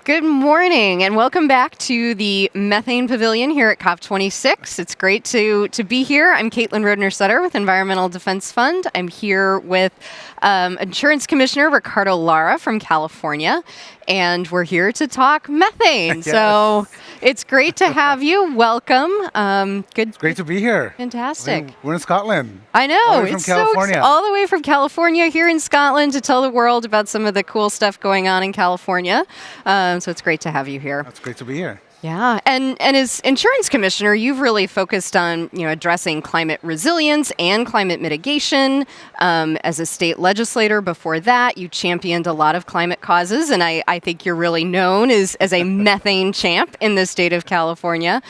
Good morning and welcome back to the Methane Pavilion here at COP26. It's great to be here. I'm Katelyn Roedner with Environmental Defense Fund. I'm here with Insurance Commissioner Ricardo Lara from California, and we're here to talk methane. Yes. So it's great to have you. Welcome. Good. It's great to be here. Fantastic. We're in Scotland. I know. All the way from It's California. all the way from California here in Scotland to tell the world about some of the cool stuff going on in California. So it's great to have you here. It's great to be here. Yeah, and as insurance commissioner, you've really focused on addressing climate resilience and climate mitigation. As a state legislator before that, you championed a lot of climate causes, and I think you're really known as a methane champ in the state of California.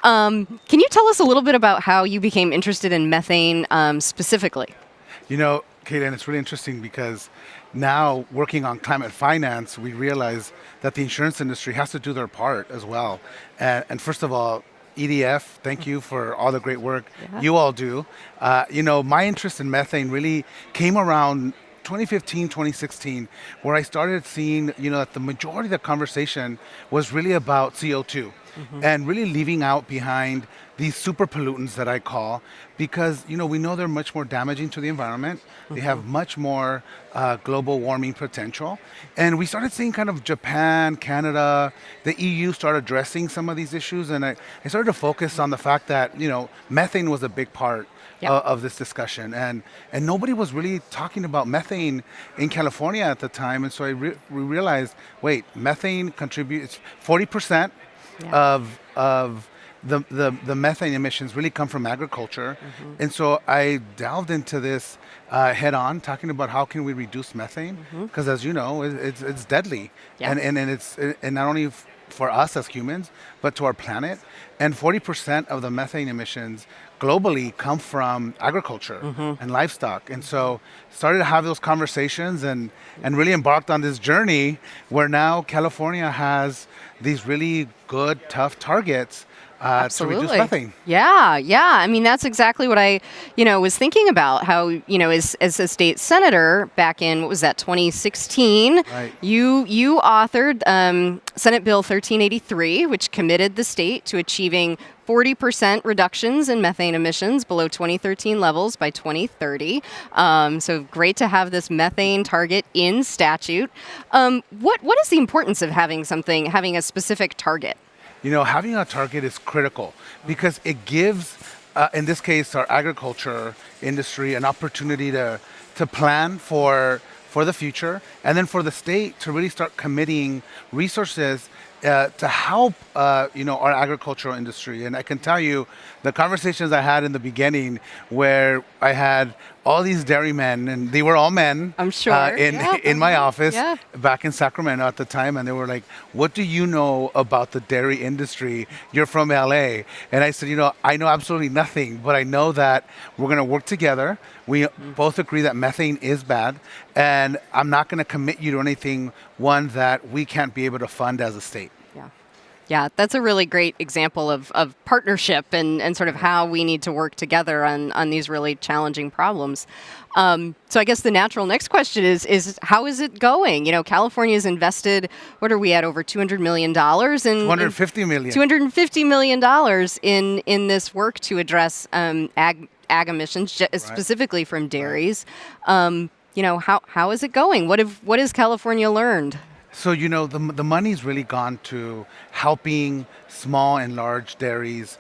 Can you tell us a little bit about how you became interested in methane specifically? You know, Katelyn, it's really interesting because now working on climate finance, we realize that the insurance industry has to do their part as well. And first of all, EDF, thank you for all the great work you all do. My interest in methane really came around 2015, 2016, where I started seeing, that the majority of the conversation was really about CO2 and really leaving out behind these super pollutants that I call, because, we know they're much more damaging to the environment. They have much more global warming potential. And we started seeing kind of Japan, Canada, the EU start addressing some of these issues. And I started to focus on the fact that, methane was a big part of this discussion, and nobody was really talking about methane in California at the time, and so we realized, wait, methane contributes 40% of the methane emissions really come from agriculture, and so I delved into this head on, talking about how can we reduce methane, because as you know, it's deadly, and it's not only for us as humans, but to our planet. And 40% of the methane emissions globally come from agriculture and livestock. And so started to have those conversations and really embarked on this journey where now California has these really good, tough targets to reduce methane. Yeah. I mean, that's exactly what I, was thinking about. How, as a state senator back in, 2016, Right. you authored Senate Bill 1383, which committed the state to achieving 40% reductions in methane emissions below 2013 levels by 2030. So great to have this methane target in statute. What is the importance of having a specific target? Having a target is critical because it gives, in this case, our agriculture industry an opportunity to plan for the future, and then for the state to really start committing resources to help, our agricultural industry. And I can tell you, the conversations I had in the beginning, where I had all these dairymen, and they were all men, I'm sure, in my office back in Sacramento at the time, and they were like, "What do you know about the dairy industry? You're from LA." And I said, I know absolutely nothing, but I know that we're going to work together. We both agree that methane is bad, and I'm not going to commit you to anything, one, that we can't be able to fund as a state. Yeah, that's a really great example of partnership and sort of how we need to work together on these really challenging problems. So I guess the natural next question is how is it going? California's invested, what are we at, over $200 million? $250 million. $250 million in this work to address ag emissions, specifically from dairies. How is it going? What has California learned? So, the money's really gone to helping small and large dairies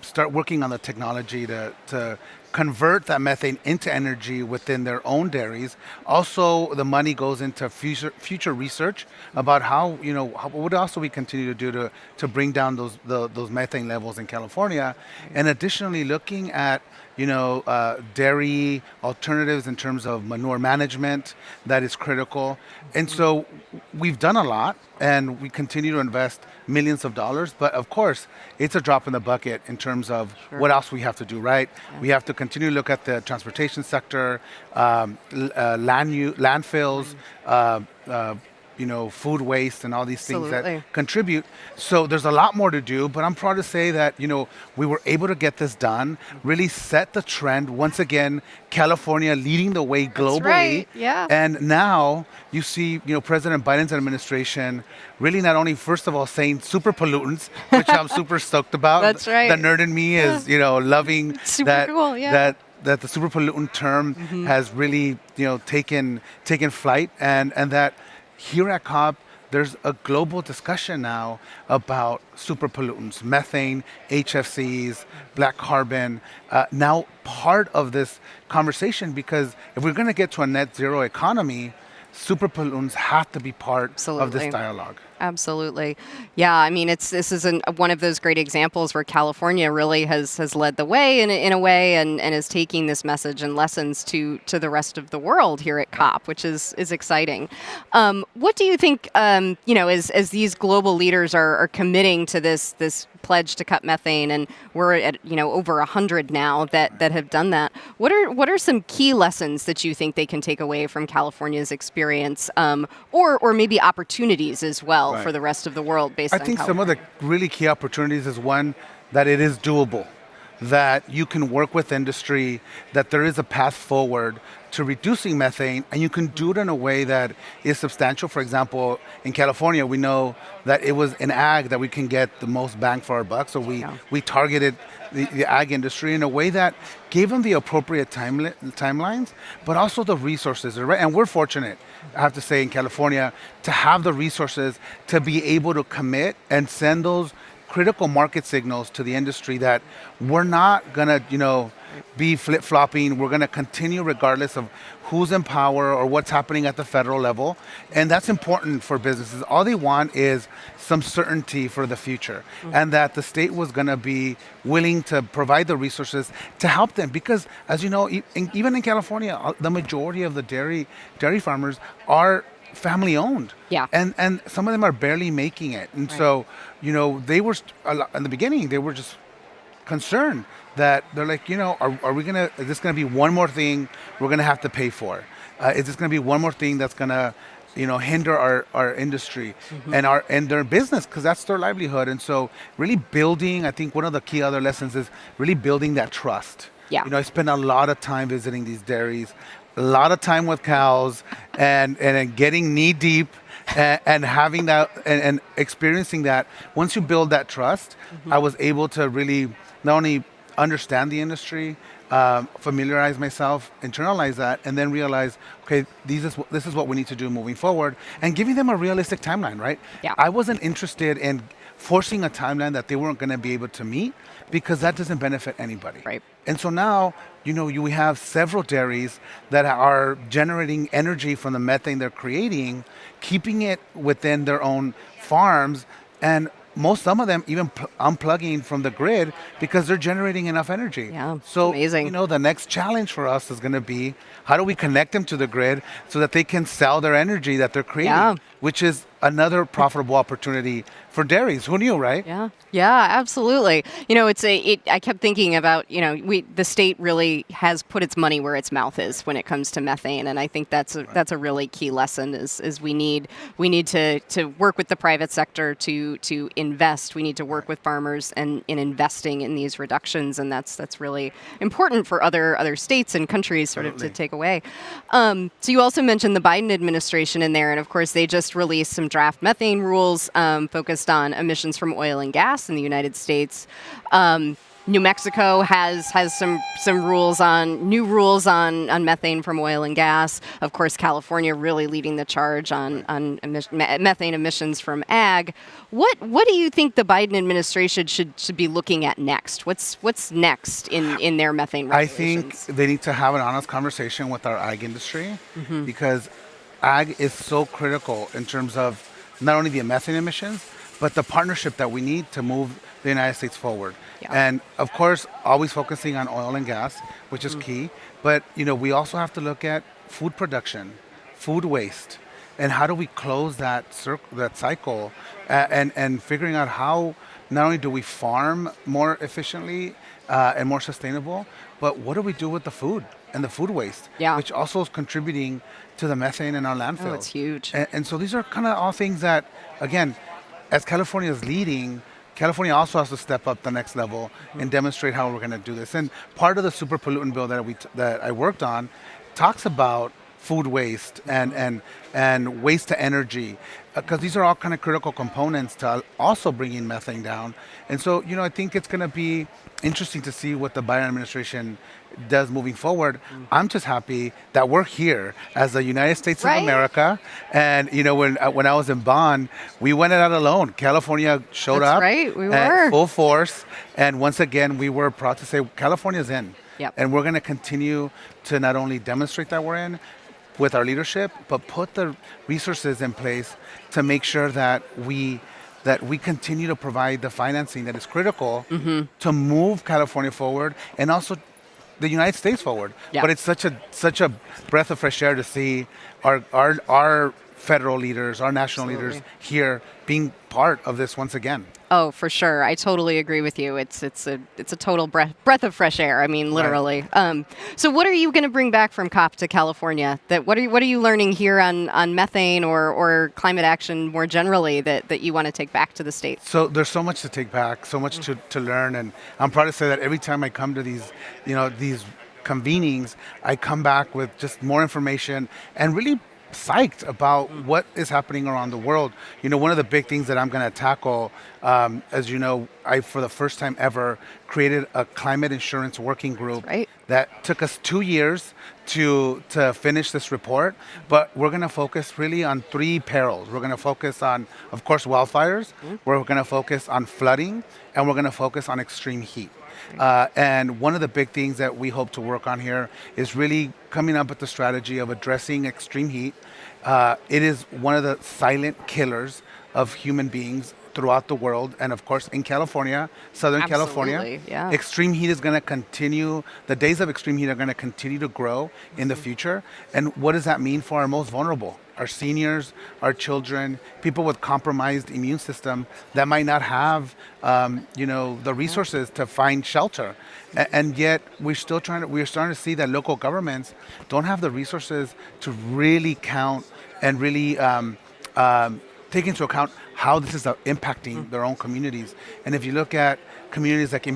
start working on the technology to convert that methane into energy within their own dairies. Also, the money goes into future research about how, what else do we continue to do to bring down those methane levels in California. And additionally, looking at dairy alternatives in terms of manure management, that is critical. And so we've done a lot, and we continue to invest millions of dollars, but of course, it's a drop in the bucket in terms of what else we have to do, right? We have to continue to look at the transportation sector, landfills, food waste and all these things Absolutely. that contribute. So there's a lot more to do, but I'm proud to say that, we were able to get this done, really set the trend. Once again, California leading the way globally. That's right. Yeah. And now you see, President Biden's administration really not only, first of all, saying super pollutants, which I'm super stoked about. That's right. The nerd in me is, loving Super that, cool, yeah. that the super pollutant term has really, taken flight, and that here at COP, there's a global discussion now about super pollutants, methane, HFCs, black carbon, now part of this conversation, because if we're going to get to a net zero economy, super pollutants have to be part of this Absolutely. dialogue. Absolutely. Yeah, I mean, this is one of those great examples where California really has led the way in a way, and is taking this message and lessons to the rest of the world here at COP, which is exciting. What do you think, as these global leaders are committing to this pledge to cut methane, and we're at over 100 now that have done that. What are some key lessons that you think they can take away from California's experience, or maybe opportunities as well Right. for the rest of the world based I on think California? some of the really key opportunities is one, that it is doable, that you can work with industry, that there is a path forward to reducing methane, and you can do it in a way that is substantial. For example, in California, we know that it was in ag that we can get the most bang for our buck, so we targeted the ag industry in a way that gave them the appropriate timelines, but also the resources. Right? And we're fortunate, I have to say, in California, to have the resources to be able to commit and send those critical market signals to the industry that we're not gonna, be flip-flopping. We're gonna continue regardless of who's in power or what's happening at the federal level. And that's important for businesses. All they want is some certainty for the future, and that the state was gonna be willing to provide the resources to help them. Because as you know, even in California, the majority of the dairy farmers are family owned. Yeah. And some of them are barely making it. And so, they were, in the beginning, they were just concerned that they're like, are we gonna, is this gonna be one more thing we're gonna have to pay for? Is this gonna be one more thing that's gonna, hinder our industry and their business, because that's their livelihood. And so really building, I think one of the key other lessons is really building that trust. Yeah. I spend a lot of time visiting these dairies, a lot of time with cows, and getting knee deep and having that and experiencing that. Once you build that trust, I was able to really not only understand the industry, familiarize myself, internalize that, and then realize, okay, this is what we need to do moving forward, and giving them a realistic timeline, right? Yeah. I wasn't interested in forcing a timeline that they weren't going to be able to meet, because that doesn't benefit anybody. Right. And so now, we have several dairies that are generating energy from the methane they're creating, keeping it within their own farms, and some of them even unplugging from the grid because they're generating enough energy. Yeah, So, amazing. the next challenge for us is going to be, how do we connect them to the grid so that they can sell their energy that they're creating, Yeah. which is another profitable opportunity for dairies. Who knew, right? Yeah, absolutely. I kept thinking about, the state really has put its money where its mouth is when it comes to methane, and I think that's a really key lesson. Is we need to work with the private sector to invest. We need to work with farmers and in investing in these reductions, and that's really important for other states and countries sort of to take away. So you also mentioned the Biden administration in there, and of course they just released some draft methane rules focused on emissions from oil and gas in the United States. New Mexico has some new rules on methane from oil and gas. Of course, California really leading the charge on methane emissions from ag. What do you think the Biden administration should be looking at next? What's next in their methane regulations? I think they need to have an honest conversation with our ag industry, because ag is so critical in terms of not only the methane emissions, but the partnership that we need to move the United States forward. Yeah. And of course, always focusing on oil and gas, which is key. But we also have to look at food production, food waste, and how do we close that cycle, and figuring out how not only do we farm more efficiently and more sustainable, but what do we do with the food? and the food waste, Yeah. which also is contributing to the methane in our landfill. Oh, it's huge. And so these are kind of all things that, again, as California is leading, California also has to step up the next level and demonstrate how we're going to do this. And part of the super pollutant bill that I worked on talks about food waste and waste to energy, because these are all kind of critical components to also bringing methane down. And so, I think it's going to be interesting to see what the Biden administration does moving forward. I'm just happy that we're here as the United States Right. of America. And when I was in Bonn, we went it out alone. California showed That's up right, we at were. full force. And once again, we were proud to say California's in. Yep. And we're going to continue to not only demonstrate that we're in with our leadership, but put the resources in place to make sure that we continue to provide the financing that is critical to move California forward and also the United States forward. Yeah. But it's such a breath of fresh air to see our federal leaders, our national Absolutely. leaders here being part of this once again. Oh, for sure. I totally agree with you. It's a total breath of fresh air. I mean, literally. So what are you going to bring back from COP to California? What are you learning here on methane or climate action more generally that you want to take back to the state? So there's so much to take back, so much to learn, and I'm proud to say that every time I come to these convenings, I come back with just more information and really psyched about what is happening around the world. One of the big things that I'm going to tackle, as you know, I, for the first time ever, created a climate insurance working group. Right. That took us 2 years to finish this report, but we're going to focus really on 3 perils. We're going to focus on, of course, wildfires, we're going to focus on flooding, and we're going to focus on extreme heat. And one of the big things that we hope to work on here is really coming up with the strategy of addressing extreme heat. It is one of the silent killers of human beings throughout the world, and of course in California, Southern California. Absolutely, yeah. Extreme heat is going to continue. The days of extreme heat are going to continue to grow in the future. And what does that mean for our most vulnerable? Our seniors, our children, people with compromised immune system that might not have, the resources to find shelter. And yet we're starting to see that local governments don't have the resources to really count and really take into account how this is impacting their own communities. And if you look at communities like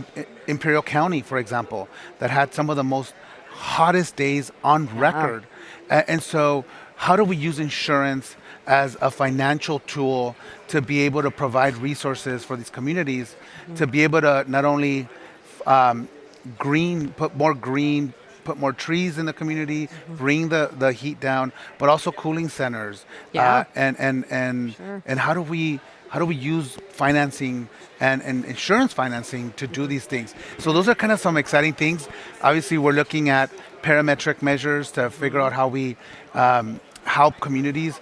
Imperial County, for example, that had some of the most hottest days on record. And so how do we use insurance as a financial tool to be able to provide resources for these communities, to be able to not only put more trees in the community, bring the heat down, but also cooling centers. Yeah. And how do we use financing and insurance financing to do these things? So those are kind of some exciting things. Obviously, we're looking at parametric measures to figure out how we help communities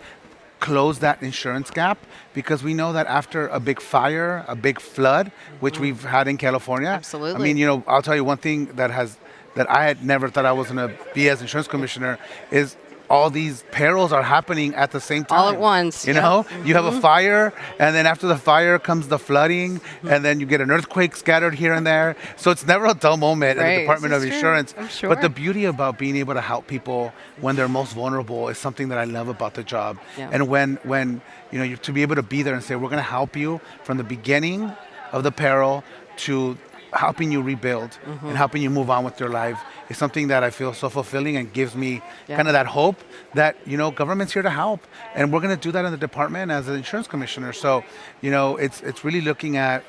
close that insurance gap, because we know that after a big fire, a big flood, which we've had in California. Absolutely. I mean, I'll tell you one thing that I had never thought I was going to be as insurance commissioner is all these perils are happening at the same time. All at once. You know, you have a fire, and then after the fire comes the flooding, and then you get an earthquake scattered here and there. So it's never a dull moment in the Department of This is Insurance. true. I'm sure. But the beauty about being able to help people when they're most vulnerable is something that I love about the job. Yeah. And when you to be able to be there and say, we're going to help you from the beginning of the peril to helping you rebuild and helping you move on with your life is something that I feel so fulfilling and gives me kind of that hope that, government's here to help. And we're going to do that in the department as an insurance commissioner. So, it's really looking at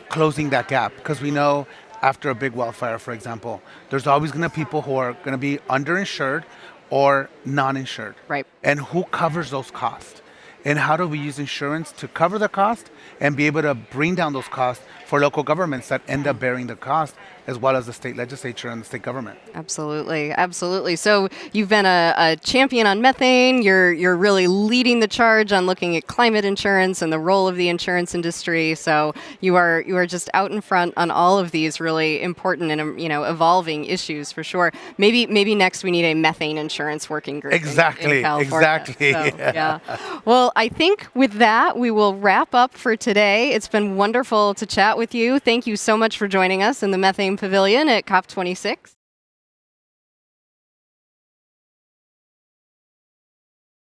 closing that gap, because we know after a big wildfire, for example, there's always going to be people who are going to be underinsured or non-insured. Right. And who covers those costs? And how do we use insurance to cover the cost and be able to bring down those costs for local governments that end up bearing the cost, as well as the state legislature and the state government? Absolutely, absolutely. So you've been a champion on methane. You're really leading the charge on looking at climate insurance and the role of the insurance industry. So you are just out in front on all of these really important and evolving issues for sure. Maybe next we need a methane insurance working group. Exactly. In California. Exactly. So, yeah. Well, I think with that we will wrap up for today. It's been wonderful to chat with you. Thank you so much for joining us in the Methane Pavilion at COP26.